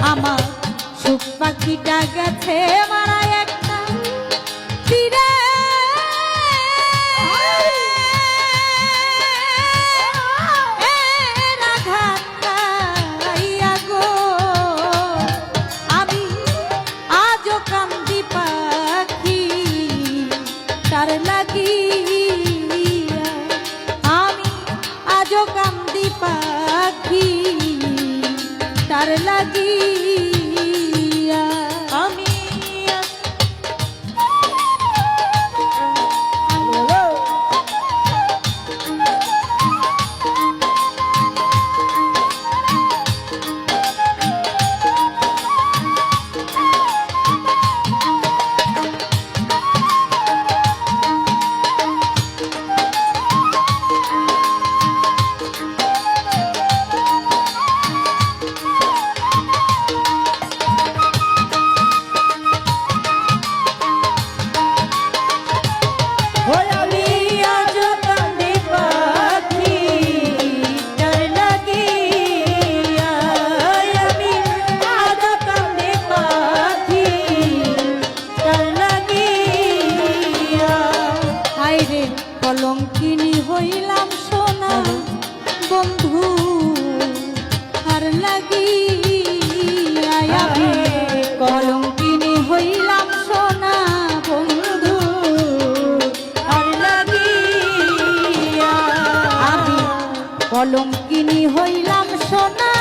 আমার সুখ পাখিটা গেছে মারা একটা তীরে তার লাগিয়া আমি আজও কান্দি পাখি তার লাগিয়া আমি কলঙ্কিনী হইলাম সোনা বন্ধু আর লাগিয়া আমি কলঙ্কিনী হইলাম সোনা বন্ধু আর লাগিয়া আমি কলঙ্কিনী হইলাম সোনা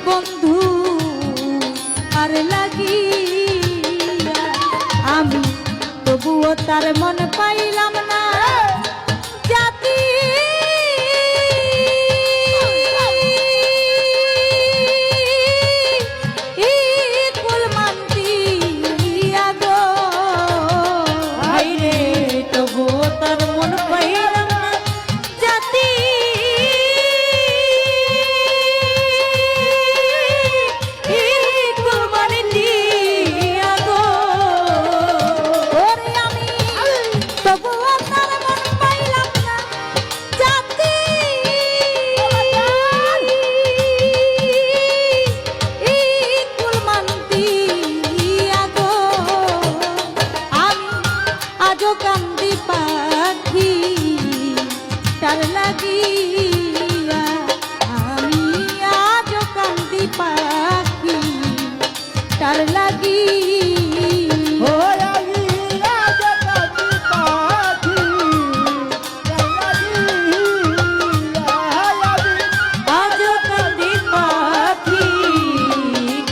বন্ধু আর লাগিয়া আমি তবুও তার মন পাইলাম না জাতি কুলমান্তি আগো হাইরে তবুও তার মন পাইলাম না জাতি কান্দি পাখি তার লাগিয়া আমি আজ কান্দি পাখি তার লাগিয়া আজ কান্দি পাখি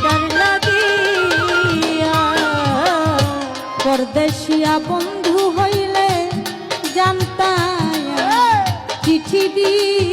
তার লাগিয়া পরদেশিয়া বন্ধু হইলে জানতাম চিঠি দি